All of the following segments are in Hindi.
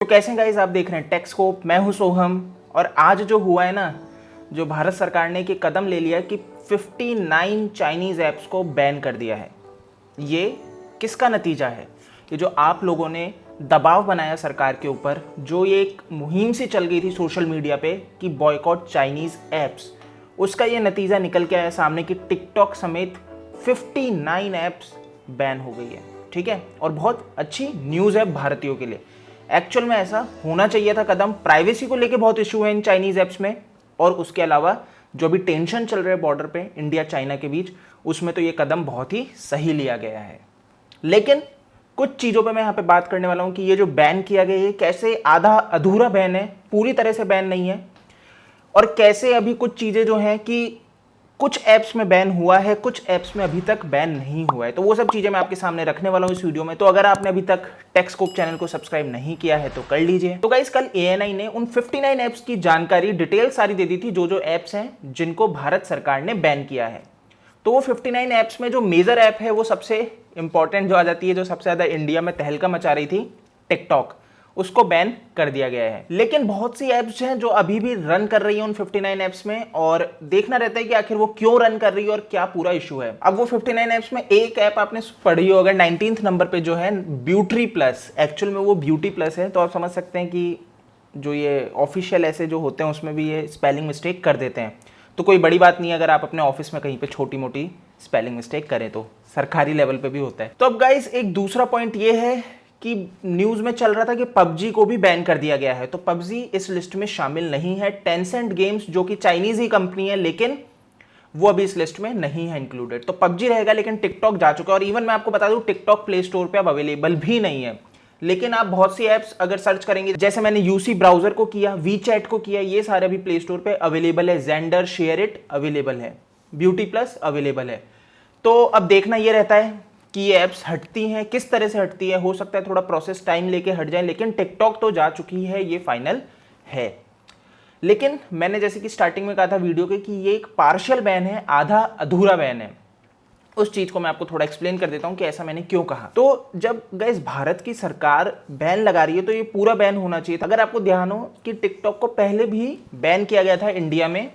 तो कैसे गाइस आप देख रहे हैं टेक्सकोप। मैं हूं सोहम। और आज जो हुआ है ना, जो भारत सरकार ने कि कदम ले लिया कि 59 चाइनीज़ ऐप्स को बैन कर दिया है। ये किसका नतीजा है? ये जो आप लोगों ने दबाव बनाया सरकार के ऊपर, जो ये एक मुहिम सी चल गई थी सोशल मीडिया पे कि बॉयकॉट चाइनीज़ ऐप्स, उसका ये नतीजा निकल के आया सामने कि टिकटॉक समेत 59 ऐप्स बैन हो गई है। ठीक है, और बहुत अच्छी न्यूज़ है भारतीयों के लिए। एक्चुअल में ऐसा होना चाहिए था कदम। प्राइवेसी को लेके बहुत इशू है इन चाइनीज़ ऐप्स में, और उसके अलावा जो भी टेंशन चल रहा है बॉर्डर पे इंडिया चाइना के बीच, उसमें तो ये कदम बहुत ही सही लिया गया है। लेकिन कुछ चीज़ों पे मैं यहाँ पे बात करने वाला हूँ कि ये जो बैन किया गया है कैसे आधा अधूरा बैन है, पूरी तरह से बैन नहीं है, और कैसे अभी कुछ चीज़ें जो हैं कि कुछ ऐप्स में बैन हुआ है, कुछ ऐप्स में अभी तक बैन नहीं हुआ है। तो वो सब चीज़ें मैं आपके सामने रखने वाला हूँ इस वीडियो में। तो अगर आपने अभी तक टेक्सकोप चैनल को सब्सक्राइब नहीं किया है तो कर लीजिए। तो गाइस, कल ANI ने उन 59 ऐप्स की जानकारी डिटेल सारी दे दी थी, जो जो ऐप्स हैं जिनको भारत सरकार ने बैन किया है। तो वो 59 ऐप्स में जो मेजर ऐप है, वो सबसे इंपॉर्टेंट जो आ जाती है, जो सबसे ज़्यादा इंडिया में तहलका मचा रही थी, टिकटॉक, उसको बैन कर दिया गया है। लेकिन बहुत सी ऐप्स हैं जो अभी भी रन कर रही हैं उन 59 ऐप्स में, और देखना रहता है कि आखिर वो क्यों रन कर रही है और क्या पूरा इशू है। अब वो 59 ऐप्स में एक ऐप आपने पढ़ी हो अगर 19th नंबर पे, जो है ब्यूटी प्लस। एक्चुअल में वो ब्यूटी प्लस है, तो आप समझ सकते हैं कि जो ये ऑफिशियल ऐसे जो होते हैं उसमें भी ये स्पेलिंग मिस्टेक कर देते हैं। तो कोई बड़ी बात नहीं है अगर आप अपने ऑफिस में कहीं पे छोटी मोटी स्पेलिंग मिस्टेक करें, तो सरकारी लेवल पे भी होता है। तो अब गाइस, एक दूसरा पॉइंट ये है कि न्यूज़ में चल रहा था कि पबजी को भी बैन कर दिया गया है। तो पबजी इस लिस्ट में शामिल नहीं है। टेंसेंट गेम्स, जो कि चाइनीज़ ही कंपनी है, लेकिन वो अभी इस लिस्ट में नहीं है इंक्लूडेड। तो पबजी रहेगा, लेकिन टिकटॉक जा चुका है। और इवन मैं आपको बता दूं, टिकटॉक प्ले स्टोर पे अब अवेलेबल भी नहीं है। लेकिन आप बहुत सी ऐप्स अगर सर्च करेंगे, जैसे मैंने यूसी ब्राउजर को किया, वीचैट को किया, ये सारे अभी प्ले स्टोर पे अवेलेबल है। जेंडर, शेयरिट अवेलेबल है, ब्यूटी प्लस अवेलेबल है। तो अब देखना ये रहता है कि ये ऐप्स हटती हैं, किस तरह से हटती है। हो सकता है थोड़ा प्रोसेस टाइम लेके हट जाए, लेकिन टिकटॉक तो जा चुकी है, ये फाइनल है। लेकिन मैंने जैसे कि स्टार्टिंग में कहा था वीडियो के कि ये एक पार्शियल बैन है, आधा अधूरा बैन है। उस चीज को मैं आपको थोड़ा एक्सप्लेन कर देता हूं कि ऐसा मैंने क्यों कहा। तो जब गाइस भारत की सरकार बैन लगा रही है, तो ये पूरा बैन होना चाहिए था। अगर आपको ध्यान हो कि टिकटॉक को पहले भी बैन किया गया था इंडिया में,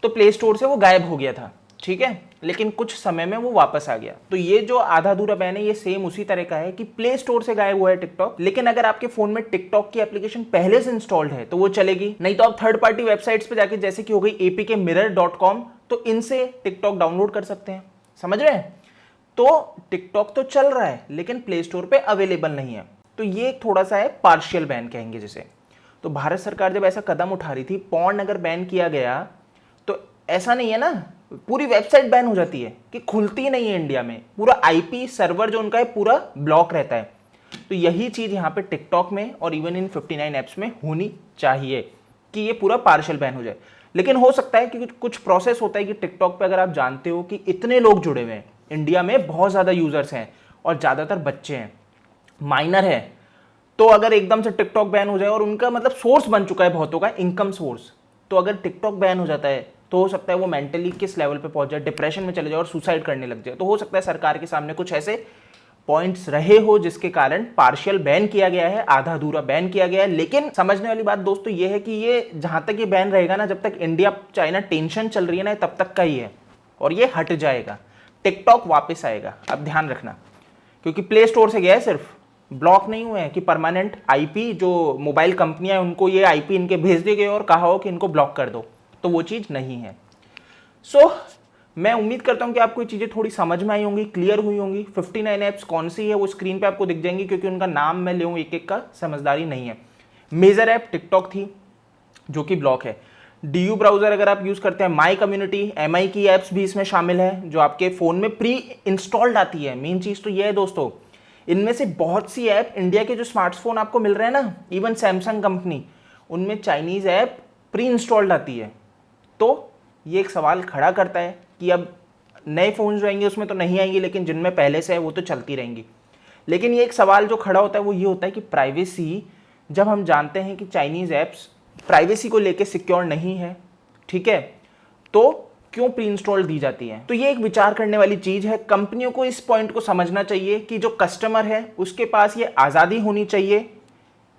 तो प्ले स्टोर से वो गायब हो गया था, ठीक है, लेकिन कुछ समय में वो वापस आ गया। तो ये जो आधा अधूरा बैन है, ये सेम उसी तरह का है कि प्ले स्टोर से गायब हुआ है टिकटॉक, लेकिन अगर आपके फोन में टिकटॉक की एप्लीकेशन पहले से इंस्टॉल्ड है तो वो चलेगी। नहीं तो आप थर्ड पार्टी वेबसाइट्स पे जाके, जैसे कि हो गई apkmirror.com, तो इनसे टिकटॉक डाउनलोड कर सकते हैं। समझ रहे हैं? तो टिकटॉक तो चल रहा है, लेकिन प्ले स्टोर पे अवेलेबल नहीं है। तो ये थोड़ा सा है पार्शियल बैन कहेंगे जिसे। तो भारत सरकार जब ऐसा कदम उठा रही थी, पॉर्न अगर बैन किया गया, तो ऐसा नहीं है ना पूरी वेबसाइट बैन हो जाती है कि खुलती नहीं है इंडिया में। पूरा आईपी सर्वर जो उनका है पूरा ब्लॉक रहता है। तो यही चीज यहाँ पे टिकटॉक में और इवन इन 59 ऐप्स में होनी चाहिए कि ये पूरा पार्शियल बैन हो जाए। लेकिन हो सकता है कि कुछ प्रोसेस होता है कि टिकटॉक पे अगर आप जानते हो कि इतने लोग जुड़े हुए हैं, इंडिया में बहुत ज़्यादा यूजर्स हैं और ज़्यादातर बच्चे हैं, माइनर है, तो अगर एकदम से टिकटॉक बैन हो जाए और उनका मतलब सोर्स बन चुका है बहुतों का इनकम सोर्स, तो अगर टिकटॉक बैन हो जाता है तो हो सकता है वो मेंटली किस लेवल पे पहुंच जाए, डिप्रेशन में चले जाए और सुसाइड करने लग जाए। तो हो सकता है सरकार के सामने कुछ ऐसे पॉइंट्स रहे हो जिसके कारण पार्शियल बैन किया गया है, आधा अधूरा बैन किया गया है। लेकिन समझने वाली बात दोस्तों ये है कि ये जहां तक ये बैन रहेगा ना, जब तक इंडिया चाइना टेंशन चल रही है ना, तब तक का ही है, और ये हट जाएगा, टिकटॉक वापस आएगा। अब ध्यान रखना, क्योंकि प्ले स्टोर से गया है, सिर्फ ब्लॉक नहीं हुए हैं कि परमानेंट आईपी जो मोबाइल कंपनियां हैं उनको ये आईपी इनके भेज दिए गए और कहा हो कि इनको ब्लॉक कर दो, तो वो चीज़ नहीं है। सो मैं उम्मीद करता हूं कि आपको ये चीज़ें थोड़ी समझ में आई होंगी, क्लियर हुई होंगी। 59 ऐप्स कौन सी है वो स्क्रीन पे आपको दिख जाएंगी, क्योंकि उनका नाम मैं लेऊँ एक एक का समझदारी नहीं है। मेजर ऐप टिकटॉक थी जो कि ब्लॉक है। DU ब्राउजर अगर आप यूज़ करते हैं, माई कम्युनिटी, MI की ऐप्स भी इसमें शामिल है जो आपके फ़ोन में प्री इंस्टॉल्ड आती है। मेन चीज़ तो ये है दोस्तों, इनमें से बहुत सी ऐप इंडिया के जो स्मार्टफोन आपको मिल रहे हैं ना, इवन सैमसंग कंपनी, उनमें चाइनीज़ ऐप प्री इंस्टॉल्ड आती है। तो ये एक सवाल खड़ा करता है कि अब नए फ़ोन जो आएंगे उसमें तो नहीं आएंगी, लेकिन जिनमें पहले से है वो तो चलती रहेंगी। लेकिन ये एक सवाल जो खड़ा होता है वो ये होता है कि प्राइवेसी, जब हम जानते हैं कि चाइनीज़ ऐप्स प्राइवेसी को लेके सिक्योर नहीं है, ठीक है, तो क्यों प्री इंस्टॉल दी जाती है? तो ये एक विचार करने वाली चीज़ है। कंपनियों को इस पॉइंट को समझना चाहिए कि जो कस्टमर है उसके पास ये आज़ादी होनी चाहिए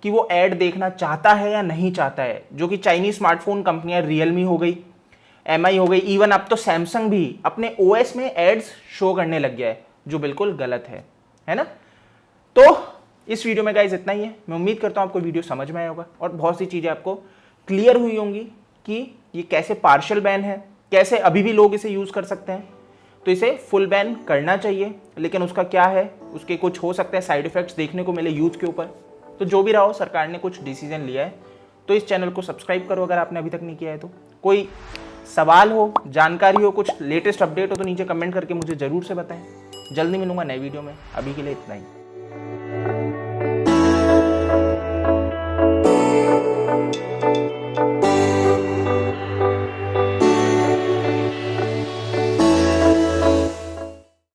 कि वो ऐड देखना चाहता है या नहीं चाहता है, जो कि चाइनीज स्मार्टफोन कंपनियां रियलमी हो गई, एमआई हो गई, इवन अब तो सैमसंग भी अपने ओएस में एड्स शो करने लग गया है, जो बिल्कुल गलत है ना। तो इस वीडियो में गाइज इतना ही है। मैं उम्मीद करता हूँ आपको वीडियो समझ में आया होगा और बहुत सी चीज़ें आपको क्लियर हुई होंगी कि ये कैसे पार्शियल बैन है, कैसे अभी भी लोग इसे यूज़ कर सकते हैं। तो इसे फुल बैन करना चाहिए, लेकिन उसका क्या है, उसके कुछ हो सकते हैं साइड इफेक्ट्स देखने को मिले यूथ के ऊपर। तो जो भी रहा हो, सरकार ने कुछ डिसीजन लिया है, तो इस चैनल को सब्सक्राइब करो अगर आपने अभी तक नहीं किया है तो। कोई सवाल हो, जानकारी हो, कुछ लेटेस्ट अपडेट हो तो नीचे कमेंट करके मुझे ज़रूर से बताएं। जल्दी मिलूंगा नए वीडियो में, अभी के लिए इतना ही।